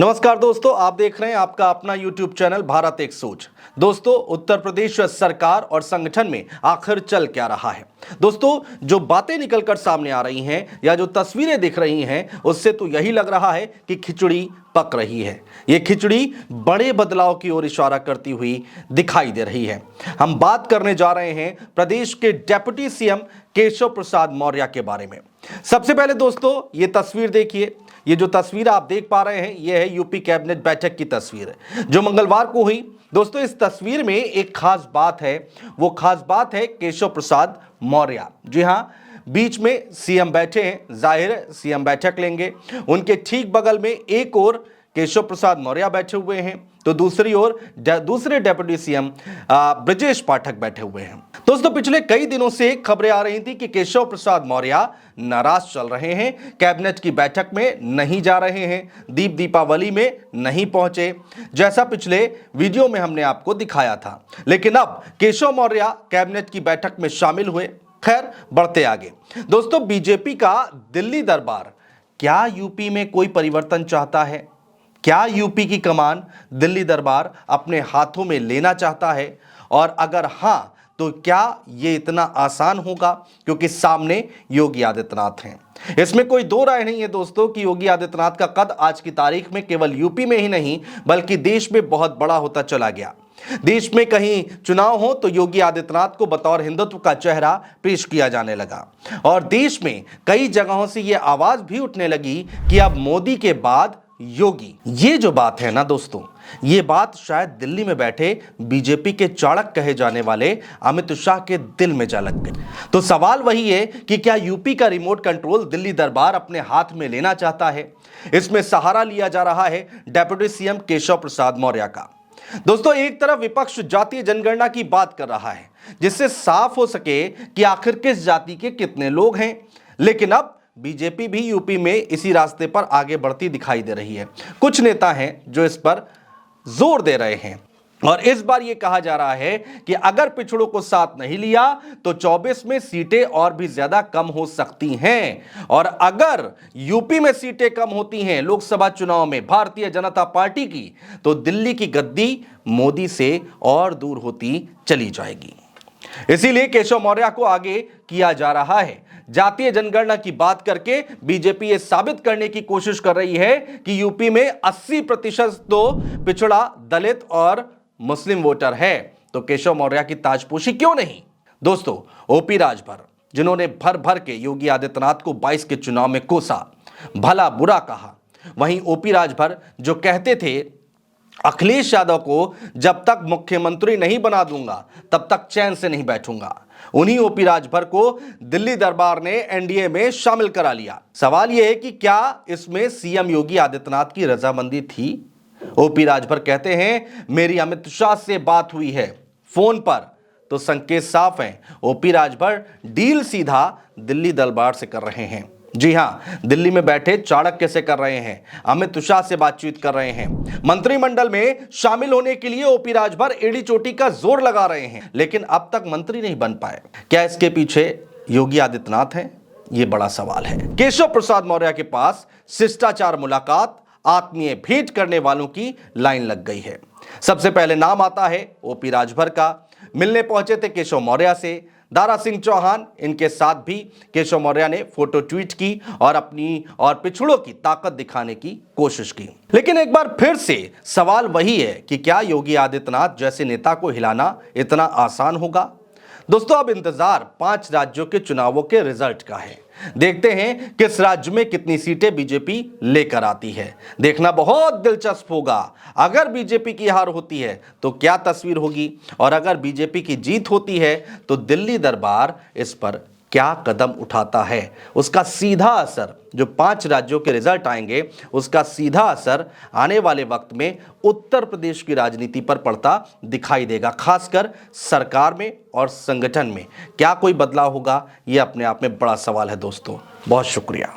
नमस्कार दोस्तों, आप देख रहे हैं आपका अपना YouTube चैनल भारत एक सोच। दोस्तों, उत्तर प्रदेश सरकार और संगठन में आखिर चल क्या रहा है। दोस्तों, जो बातें निकलकर सामने आ रही हैं या जो तस्वीरें दिख रही हैं, उससे तो यही लग रहा है कि खिचड़ी पक रही है। ये खिचड़ी बड़े बदलाव की ओर इशारा करती हुई दिखाई दे रही है। हम बात करने जा रहे हैं प्रदेश के डेप्यूटी सीएम केशव प्रसाद मौर्य के बारे में। सबसे पहले दोस्तों, ये तस्वीर देखिए। ये जो तस्वीर आप देख पा रहे हैं, ये है यूपी कैबिनेट बैठक की तस्वीर जो मंगलवार को हुई। दोस्तों, इस तस्वीर में एक खास बात है, वो खास बात है केशव प्रसाद मौर्य। जी हां, बीच में सीएम बैठे हैं, जाहिर है सीएम बैठक लेंगे। उनके ठीक बगल में एक और केशव प्रसाद मौर्य बैठे हुए हैं, तो दूसरी ओर दूसरे डेप्यूटी सीएम ब्रजेश पाठक बैठे हुए हैं। दोस्तों, पिछले कई दिनों से खबरें आ रही थी कि केशव प्रसाद मौर्य नाराज चल रहे हैं, कैबिनेट की बैठक में नहीं जा रहे हैं, दीपावली में नहीं पहुंचे, जैसा पिछले वीडियो में हमने आपको दिखाया था। लेकिन अब केशव मौर्य कैबिनेट की बैठक में शामिल हुए। खैर, बढ़ते आगे। दोस्तों, बीजेपी का दिल्ली दरबार क्या यूपी में कोई परिवर्तन चाहता है? क्या यूपी की कमान दिल्ली दरबार अपने हाथों में लेना चाहता है? और अगर हां, तो क्या यह इतना आसान होगा? क्योंकि सामने योगी आदित्यनाथ हैं। इसमें कोई दो राय नहीं है दोस्तों कि योगी आदित्यनाथ का कद आज की तारीख में केवल यूपी में ही नहीं बल्कि देश में बहुत बड़ा होता चला गया। देश में कहीं चुनाव हो तो योगी आदित्यनाथ को बतौर हिंदुत्व का चेहरा पेश किया जाने लगा और देश में कई जगहों से यह आवाज भी उठने लगी कि अब मोदी के बाद योगी। ये जो बात है ना दोस्तों, ये बात शायद दिल्ली में बैठे बीजेपी के चाणक्य कहे जाने वाले अमित शाह के दिल में जा लग गई। तो सवाल वही है कि क्या यूपी का रिमोट कंट्रोल दिल्ली दरबार अपने हाथ में लेना चाहता है? इसमें सहारा लिया जा रहा है डेप्यूटी सीएम केशव प्रसाद मौर्य का। दोस्तों, एक तरफ विपक्ष जातीय जनगणना की बात कर रहा है जिससे साफ हो सके कि आखिर किस जाति के कितने लोग हैं, लेकिन अब बीजेपी भी यूपी में इसी रास्ते पर आगे बढ़ती दिखाई दे रही है। कुछ नेता हैं जो इस पर जोर दे रहे हैं और इस बार यह कहा जा रहा है कि अगर पिछड़ों को साथ नहीं लिया तो 24 में सीटें और भी ज्यादा कम हो सकती हैं। और अगर यूपी में सीटें कम होती हैं लोकसभा चुनाव में भारतीय जनता पार्टी की, तो दिल्ली की गद्दी मोदी से और दूर होती चली जाएगी। इसीलिए केशव मौर्य को आगे किया जा रहा है। जातीय जनगणना की बात करके बीजेपी ये साबित करने की कोशिश कर रही है कि यूपी में 80% तो पिछड़ा, दलित और मुस्लिम वोटर है, तो केशव मौर्य की ताजपोशी क्यों नहीं? दोस्तों, ओपी राजभर जिन्होंने भर भर के योगी आदित्यनाथ को 22 के चुनाव में कोसा, भला बुरा कहा, वहीं ओपी राजभर जो कहते थे अखिलेश यादव को जब तक मुख्यमंत्री नहीं बना दूंगा तब तक चैन से नहीं बैठूंगा, उन्हीं ओपी राजभर को दिल्ली दरबार ने एनडीए में शामिल करा लिया। सवाल यह है कि क्या इसमें सीएम योगी आदित्यनाथ की रजामंदी थी? ओपी राजभर कहते हैं मेरी अमित शाह से बात हुई है फोन पर, तो संकेत साफ है, ओपी राजभर डील सीधा दिल्ली दरबार से कर रहे हैं। जी हां, दिल्ली में बैठे चाणक्य से कर रहे हैं, अमित शाह से बातचीत कर रहे हैं। मंत्रिमंडल में शामिल होने के लिए ओपी राजभर एड़ी चोटी का जोर लगा रहे हैं, लेकिन अब तक मंत्री नहीं बन पाए। क्या इसके पीछे योगी आदित्यनाथ हैं? यह बड़ा सवाल है। केशव प्रसाद मौर्य के पास शिष्टाचार मुलाकात, आत्मीय भेंट करने वालों की लाइन लग गई है। सबसे पहले नाम आता है ओपी राजभर का। मिलने पहुंचे थे केशव मौर्य से दारा सिंह चौहान, इनके साथ भी केशव मौर्य ने फोटो ट्वीट की और अपनी और पिछड़ों की ताकत दिखाने की कोशिश की। लेकिन एक बार फिर से सवाल वही है कि क्या योगी आदित्यनाथ जैसे नेता को हिलाना इतना आसान होगा? दोस्तों, अब इंतजार 5 राज्यों के चुनावों के रिजल्ट का है। देखते हैं किस राज्य में कितनी सीटें बीजेपी लेकर आती है। देखना बहुत दिलचस्प होगा। अगर बीजेपी की हार होती है तो क्या तस्वीर होगी, और अगर बीजेपी की जीत होती है तो दिल्ली दरबार इस पर क्या कदम उठाता है। उसका सीधा असर, जो 5 राज्यों के रिजल्ट आएंगे, उसका सीधा असर आने वाले वक्त में उत्तर प्रदेश की राजनीति पर पड़ता दिखाई देगा। खासकर सरकार में और संगठन में क्या कोई बदलाव होगा, यह अपने आप में बड़ा सवाल है दोस्तों। बहुत शुक्रिया।